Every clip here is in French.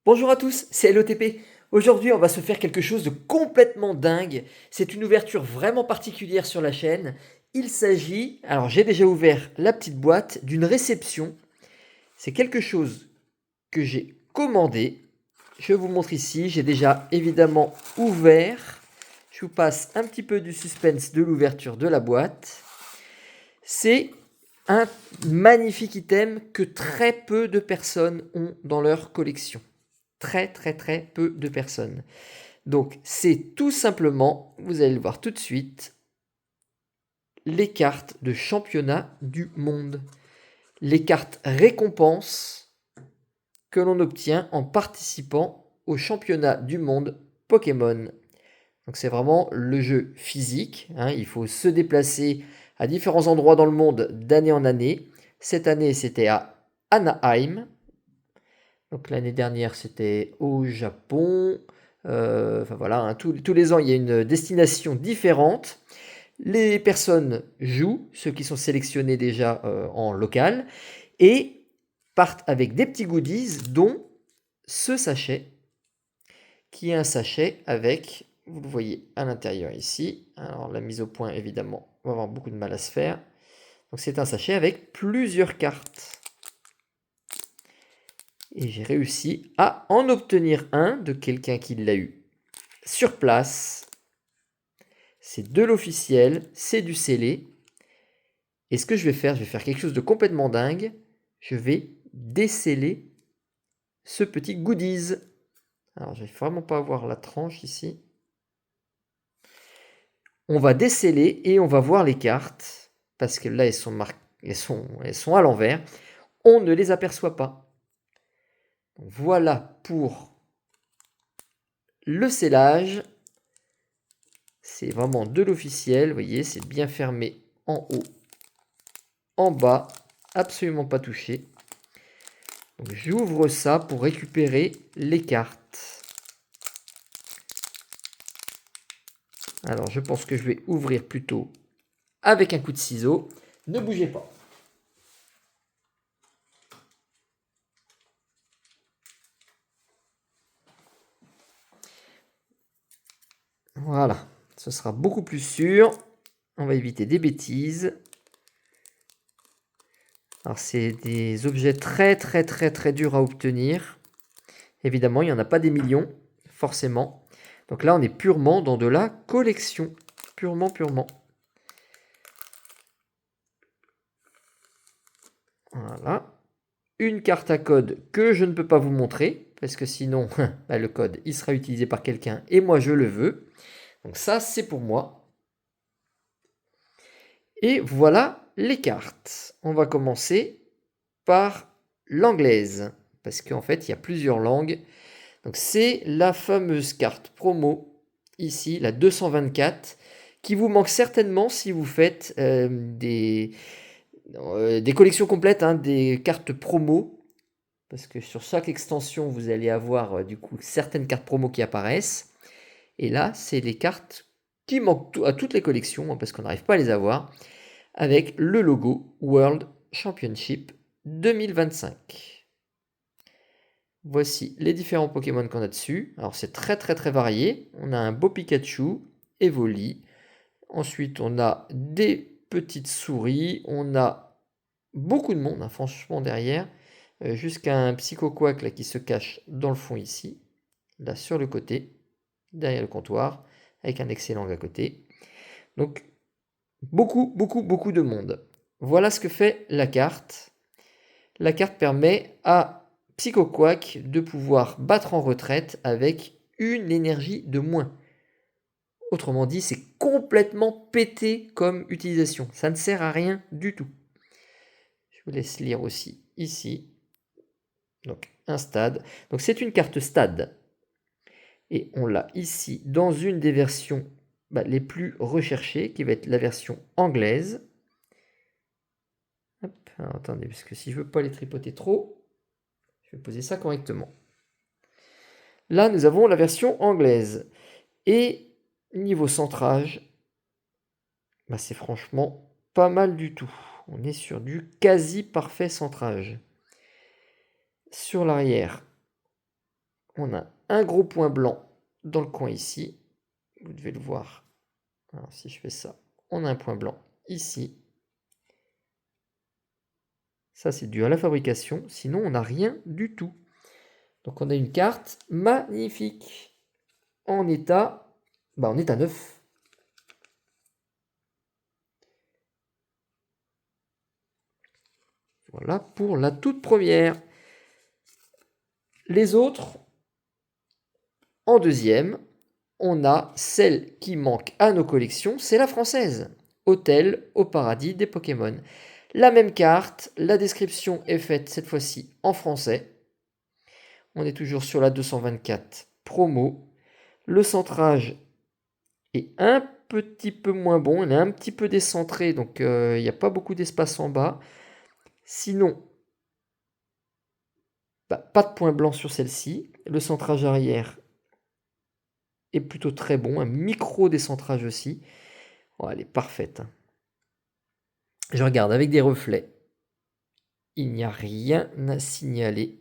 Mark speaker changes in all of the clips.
Speaker 1: Bonjour à tous, c'est LOTP. Aujourd'hui, on va se faire quelque chose de complètement dingue. C'est une ouverture vraiment particulière sur la chaîne. Il s'agit, alors j'ai déjà ouvert la petite boîte, d'une réception. C'est quelque chose que j'ai commandé. Je vous montre ici, j'ai déjà évidemment ouvert. Je vous passe un petit peu du suspense de l'ouverture de la boîte. C'est un magnifique item que très peu de personnes ont dans leur collection. Très peu de personnes. Donc c'est tout simplement, vous allez le voir tout de suite, les cartes de championnat du monde. Les cartes récompenses que l'on obtient en participant au championnat du monde Pokémon. Donc c'est vraiment le jeu physique, hein, il faut se déplacer à différents endroits dans le monde d'année en année. Cette année c'était à Anaheim. Donc l'année dernière c'était au Japon. Enfin voilà, hein, tous les ans il y a une destination différente. Les personnes jouent, ceux qui sont sélectionnés déjà en local, et partent avec des petits goodies, dont ce sachet, qui est un sachet avec, vous le voyez à l'intérieur ici, alors la mise au point évidemment, on va avoir beaucoup de mal à se faire. Donc c'est un sachet avec plusieurs cartes. Et j'ai réussi à en obtenir un de quelqu'un qui l'a eu sur place. C'est de l'officiel, c'est du scellé. Et ce que je vais faire quelque chose de complètement dingue. Je vais déceler ce petit goodies. Alors, je vais vraiment pas avoir la tranche ici. On va déceler et on va voir les cartes. Parce que là, elles sont marquées, elles sont à l'envers. On ne les aperçoit pas. Donc, voilà pour le scellage. C'est vraiment de l'officiel. Vous voyez, c'est bien fermé en haut, en bas. Absolument pas touché. Donc, j'ouvre ça pour récupérer les cartes. Alors, je pense que je vais ouvrir plutôt avec un coup de ciseau. Ne bougez pas. Voilà, ce sera beaucoup plus sûr. On va éviter des bêtises. Alors, c'est des objets très durs à obtenir. Évidemment, il n'y en a pas des millions, forcément. Donc là, on est purement dans de la collection. Purement. Voilà. Une carte à code que je ne peux pas vous montrer, parce que sinon, bah, le code, il sera utilisé par quelqu'un et moi, je le veux. Donc ça, c'est pour moi. Et voilà les cartes. On va commencer par l'anglaise, parce qu'en fait, il y a plusieurs langues. Donc c'est la fameuse carte promo, ici, la 224, qui vous manque certainement si vous faites des collections complètes, hein, des cartes promo, parce que sur chaque extension, vous allez avoir du coup certaines cartes promo qui apparaissent. Et là, c'est les cartes qui manquent à toutes les collections, hein, parce qu'on n'arrive pas à les avoir, avec le logo World Championship 2025. Voici les différents Pokémon qu'on a dessus. Alors c'est très varié. On a un beau Pikachu, Evoli. Ensuite on a des petites souris. On a beaucoup de monde, hein, franchement derrière. Jusqu'à un Psychoquack là, qui se cache dans le fond ici. Là sur le côté, derrière le comptoir, avec un excellent à côté. Donc beaucoup de monde. Voilà ce que fait la carte. La carte permet à Psychoquack de pouvoir battre en retraite avec une énergie de moins. Autrement dit, c'est complètement pété comme utilisation. Ça ne sert à rien du tout. Je vous laisse lire aussi ici. Donc un stade. Donc c'est une carte stade. Et on l'a ici dans une des versions les plus recherchées, qui va être la version anglaise. Hop, alors attendez, parce que si je veux pas les tripoter trop, je vais poser ça correctement. Là, nous avons la version anglaise. Et niveau centrage, c'est franchement pas mal du tout. On est sur du quasi parfait centrage. Sur l'arrière, On a un gros point blanc dans le coin ici. Vous devez le voir. Alors, si je fais ça, on a un point blanc ici. Ça, c'est dû à la fabrication. Sinon, on n'a rien du tout. Donc, on a une carte magnifique. En état, en état neuf. Voilà pour la toute première. Les autres, en deuxième, on a celle qui manque à nos collections, c'est la française. Hôtel au paradis des Pokémon. La même carte, la description est faite cette fois-ci en français. On est toujours sur la 224 promo. Le centrage est un petit peu moins bon, il est un petit peu décentré, donc il n'y a pas beaucoup d'espace en bas. Sinon, pas de point blanc sur celle-ci. Le centrage arrière est plutôt très bon, un micro décentrage aussi. Oh, elle est parfaite. Je regarde avec des reflets. Il n'y a rien à signaler.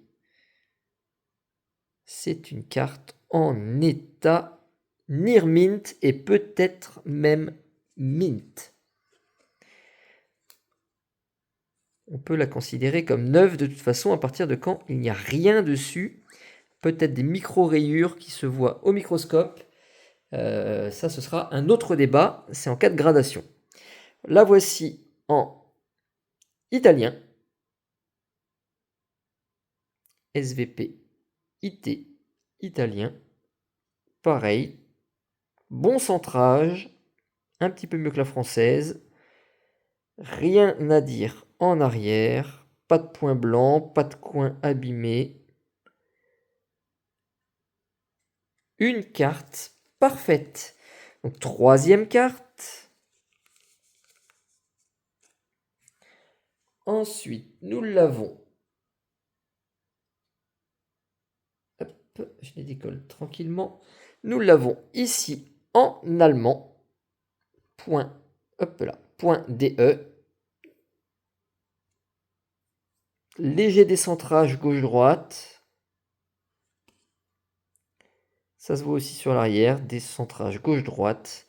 Speaker 1: C'est une carte en état near mint et peut-être même mint. On peut la considérer comme neuve de toute façon à partir de quand il n'y a rien dessus. Peut-être des micro-rayures qui se voient au microscope. Ça, ce sera un autre débat. C'est en cas de gradation. La voici en italien. SVP IT italien. Pareil. Bon centrage. Un petit peu mieux que la française. Rien à dire en arrière. Pas de point blanc. Pas de coin abîmé. Une carte parfaite. Donc, troisième carte. Ensuite, nous l'avons. Hop, je les décolle tranquillement. Nous l'avons ici en allemand. Point, hop là, point DE. Léger décentrage gauche-droite. Ça se voit aussi sur l'arrière. Décentrage gauche-droite.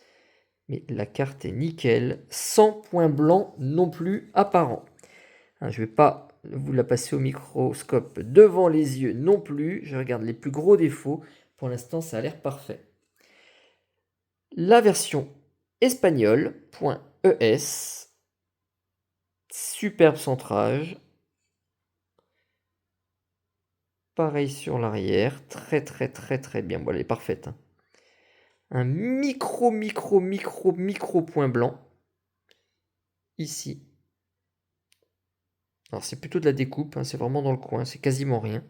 Speaker 1: Mais la carte est nickel. Sans point blanc non plus apparent. Je ne vais pas vous la passer au microscope devant les yeux non plus. Je regarde les plus gros défauts. Pour l'instant, ça a l'air parfait. La version espagnole, .es. Superbe centrage. Pareil sur l'arrière. Très très très très bien. Bon, elle est parfaite. Un micro point blanc. Ici. Alors c'est plutôt de la découpe. C'est vraiment dans le coin. C'est quasiment rien.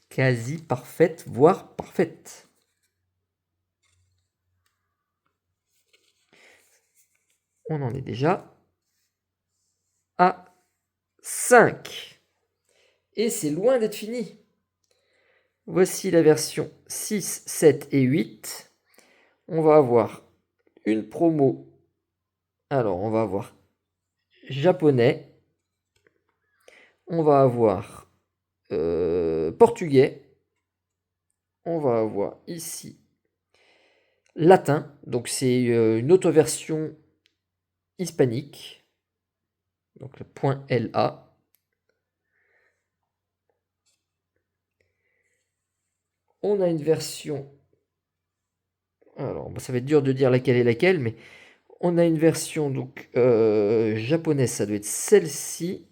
Speaker 1: Quasi parfaite, voire parfaite. On en est déjà à 5. Et c'est loin d'être fini. Voici la version 6, 7 et 8. On va avoir une promo. Alors, on va avoir japonais. On va avoir portugais. On va avoir ici latin. Donc, c'est une auto-version hispanique. Donc, le point LA. On a une version. Alors, ça va être dur de dire laquelle est laquelle, mais on a une version donc japonaise, ça doit être celle-ci.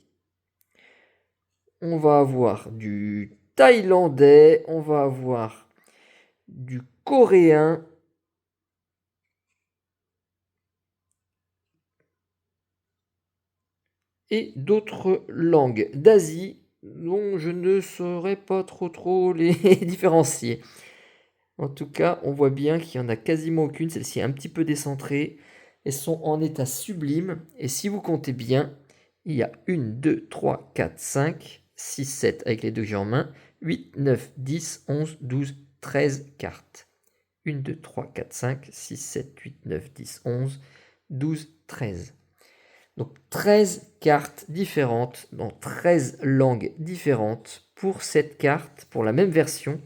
Speaker 1: On va avoir du thaïlandais, on va avoir du coréen. Et d'autres langues d'Asie dont je ne saurais pas trop les différencier. En tout cas, on voit bien qu'il n'y en a quasiment aucune. Celle-ci est un petit peu décentrée. Elles sont en état sublime. Et si vous comptez bien, il y a 1, 2, 3, 4, 5, 6, 7 avec les deux que j'ai en main. 8, 9, 10, 11, 12, 13 cartes. 1, 2, 3, 4, 5, 6, 7, 8, 9, 10, 11, 12, 13. Donc 13 cartes différentes dans 13 langues différentes pour cette carte, pour la même version.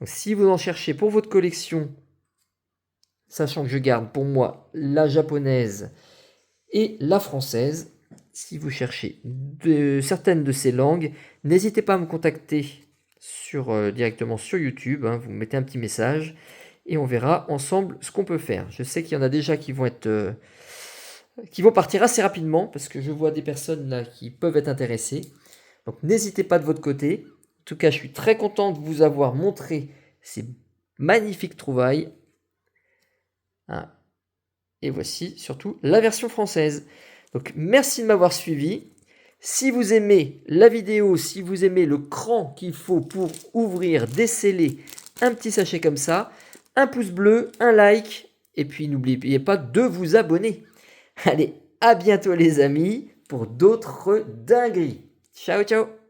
Speaker 1: Donc si vous en cherchez pour votre collection, sachant que je garde pour moi la japonaise et la française, si vous cherchez certaines de ces langues, n'hésitez pas à me contacter directement sur YouTube, hein, vous me mettez un petit message et on verra ensemble ce qu'on peut faire. Je sais qu'il y en a déjà qui vont partir assez rapidement parce que je vois des personnes là qui peuvent être intéressées. Donc n'hésitez pas de votre côté. En tout cas, je suis très content de vous avoir montré ces magnifiques trouvailles. Ah. Et voici surtout la version française. Donc merci de m'avoir suivi. Si vous aimez la vidéo, si vous aimez le cran qu'il faut pour ouvrir, déceler un petit sachet comme ça, un pouce bleu, un like, et puis n'oubliez pas de vous abonner. Allez, à bientôt les amis pour d'autres dingueries. Ciao, ciao!